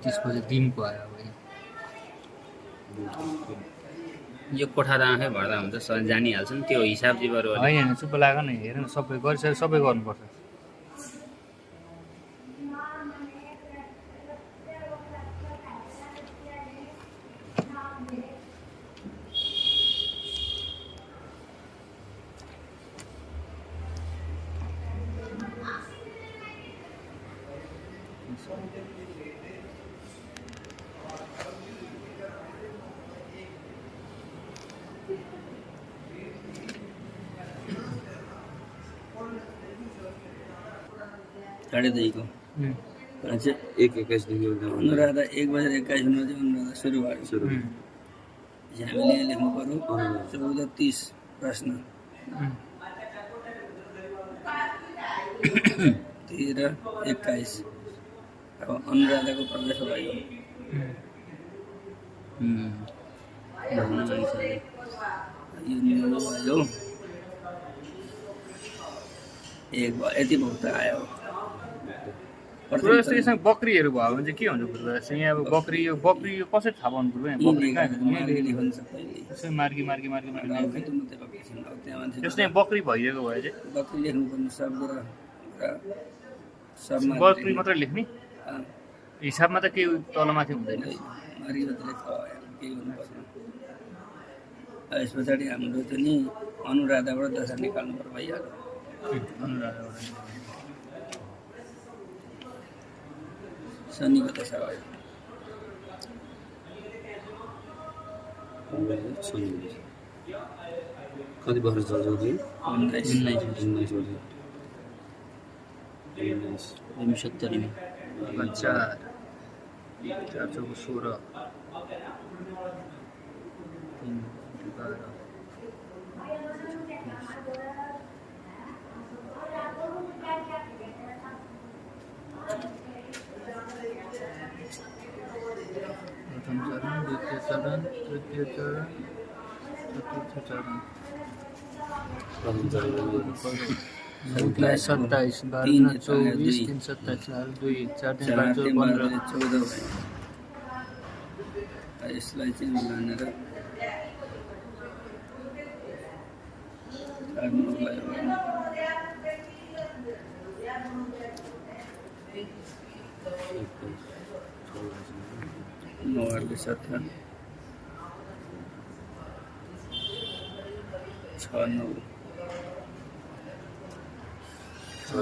त्यसपछि दिनको आयो अब यो कोठा त आँखै भर्दा हुन्छ जानिहाल्छन् त्यो हिसाब चाहिँ बरु होइन चुप्प लाग्यो नि हेर न सबै गरिसक्यो सबै गर्नुपर्छ साढे 2 को अच्छा 1:21 देखि अनुराधा 1:21 मिनट अनुराधा सुरु भयो हामीले लेख्नु पर्यो 14:30 प्रश्न 13:21 अब अनुराधाको प्रवेश भयो यो भयो एक भयो यति बहुत आयो यसमा बकरीहरू भयो भने चाहिँ के हुन्छ गुरुबा यहाँ अब बकरी यो कसरी थाहा पाउनु पर्यो यहाँ बकरी कहाँ त्यसै मार्गी त्यस्तै बकरी भइदिएको भए चाहिँ बकरी लेख्नु पर्ने शब्द र बकरी मात्रै लेख्ने हिसाबमा त केही तलमाथि हुँदैन यस पछाडि हाम्रो त नि अनुराधाबाट दशा निकाल्नु पर्यो भइहाल्यो शनिको दशा भयो कति वर्ष चल्छ 1970 में 416 प्रथम चरण द्वितीय चरण तृतीय चरण चतुर्थ चरण 27 12 24 3 27 2 4 3 5 15 14 यसलाई चाहिँ लानेर नौवारले 17 6 9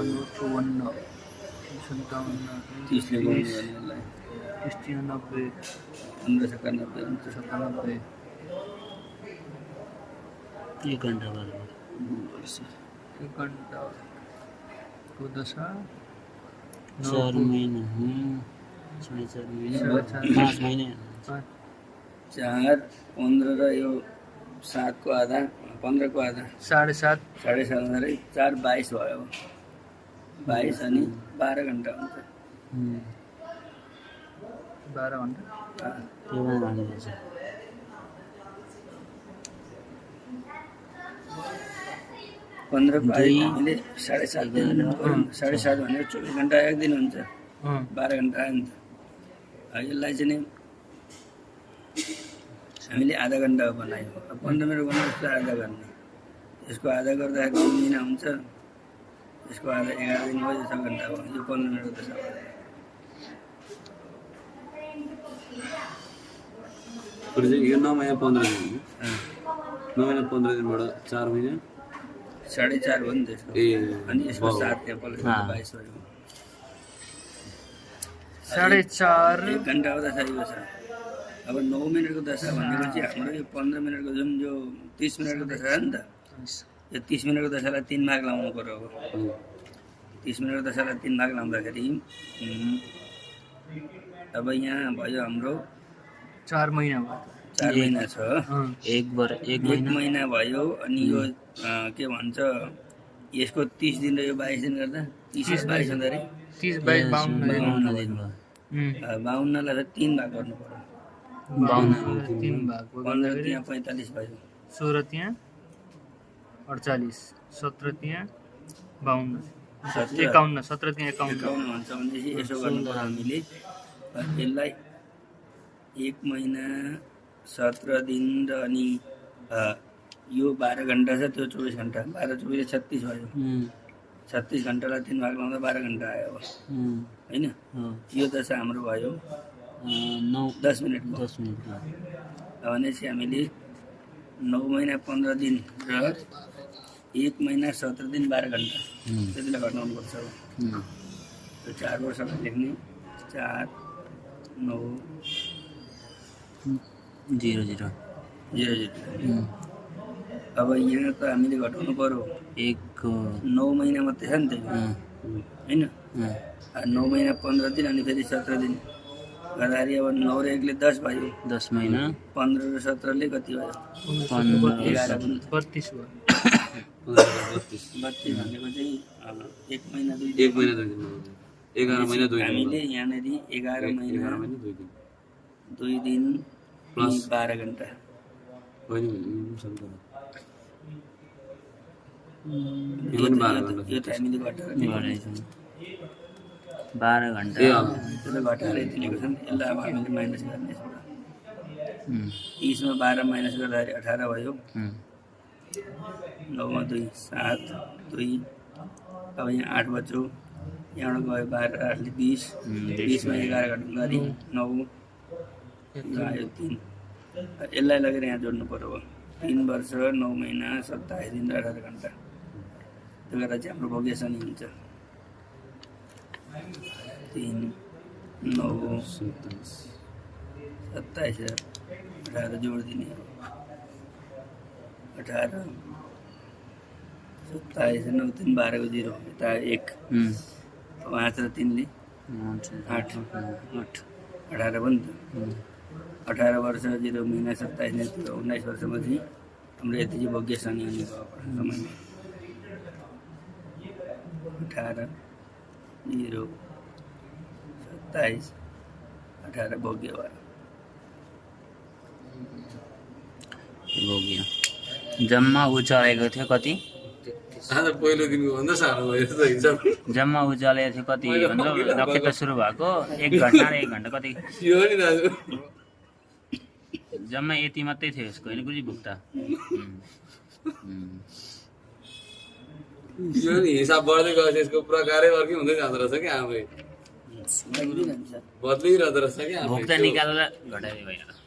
54 30 ले गर्नुलाई 90 15 1 घण्टा बाद 1 घण्टा को दशा 4 महिना 4.5 महिना 5 महिना 4 15 र यो 7 को आधा 15 को आधा 7.5 7.5 4 22 भयो 22 अनि 12 घण्टा हुन्छ 12 घण्टा केमा हाल्नुपर्छ 15 को हामीले 7.5 दिन 7.5 भनेर 24 घण्टा एक दिन हुन्छ 12 घण्टा आयो नि त यसलाई चाहिँ हामीले आधा घण्टा बनायो 15 मिनट गर्नु जस्तो आधा गर्ने यसको आधा गर्दाखेरि 3 महिना हुन्छ यसको आधा 11 दिन भयो 6 घण्टा भयो यो 15 मिनट त छ यो 9 महिना 15 दिन 9 महिना 15 दिनबाट 4 महिना 4.5 हो नि त्यसको अनि यसको 7 त्यहाँ पल्ट 22 भयो 4.5 1 घण्टा हो दशा यो छ अब 9 मिनटको दशा भनेको चाहिँ हाम्रो यो 15 मिनटको जुन यो 30 मिनटको दशा हो नि त यो 30 मिनटको दशालाई 3 भाग लाउनु पर्यो अब 30 मिनटको दशालाई 3 भाग लाउँदाखेरि अब यहाँ भयो हाम्रो 4 महिना भयो 4 महिना छ एक महिना भयो अनि यो के भन्छ यसको 30 दिन र यो 22 दिन गर्दा 30 22 हुँदाखेरि 30 22 52 दिन भयो 52 लाई 3 भाग गर्नु पर्यो 3 भाग 15 त्यहाँ 45 भयो 16 त्यहाँ 48 17 त्यहाँ 52 51 17 त्यहाँ 51 भन्छ भनेपछि यसो गर्नु पर्यो हामीले यसलाई 1 महिना 17 दिन र अनि यो 12 घन्टा छ, त्यो 24 घन्टा, 12 24 36 भयो। 36 घन्टालाई 3 भाग लाउँदा 12 घन्टा आयो अब होइन। यो दशा हाम्रो भयो 10 मिनटको। भनेपछि हामीले 9 महिना 15 दिन र 1 महिना 17 दिन 12 घन्टा त्यतिलाई घटाउनुपर्छ। त्यो 4 वर्षलाई लेख्ने 4 9 0 0 0 0। अब यहाँ त हामीले घटाउनु पर्यो 9 महिना मात्रै छ नि त होइन। 9 महिना 15 दिन अनि फेरि 17 दिन गर्दाखेरि अब 9 र 1 ले 10 भयो। 10 महिना 15 र 17 ले कति भयो? 11 32 भयो। 32 भनेको चाहिँ 1 महिना 2 दिन। 1 महिना 2 दिन 11 महिना 2 दिन हामीले यहाँनिर 11 महिना 2 दिन प्लस 12 घन्टा होइन यो त हामीले घटाएर 12 घन्टा त्यसले घटाएर यति लिएको छ नि। यसलाई अब हामीले माइनस गर्ने यसबाट 30 मा 12 माइनस गर्दाखेरि 18 भयो। 9 मा 2 7 2। अब यहाँ 8 बच्यो, यहाँबाट गयो 12 8 ले 20 20 मा 11 घटाउँदाखेरि 9 आयो 3। यसलाई लगेर यहाँ जोड्नु पर्यो। 3 वर्ष 9 महिना 27 दिन र 18 घन्टा। त्यो गर्दा चाहिँ हाम्रो भोग्य शनि हुन्छ 3 9 27 र 18 जोडिदिने 18 27 9 3 12 को 0 यता 1 5 र 3 ले 8 18 पनि त 18 वर्ष 0 महिना 27 दिन 19 वर्षमा चाहिँ हाम्रो यति चाहिँ भोग्य शनि हुने भयो समयमा। 18 0 27 18 भोग्य भयो। जम्मा उचालेको थियो कति? आज पहिलो दिनको भन्दा साह्रो भयो त हिसाब। जम्मा उचालेको थियो कति मतलब नक्षत्र सुरु भएको 1 घन्टा र 1 घन्टा कति? यो नि दाजु जम्मा यति मात्रै थियो यसको होइन गुरुजी भुक्ता? यो नि हिसाब बढ्दै गएपछि यसको प्रकारै अर्कै हुँदै जाँदो रहेछ क्या आफै बदलिरहन्छ। बदलिरहँदो रहेछ क्या भुक्ता निकालेर घटाइदियो भइहाल्यो।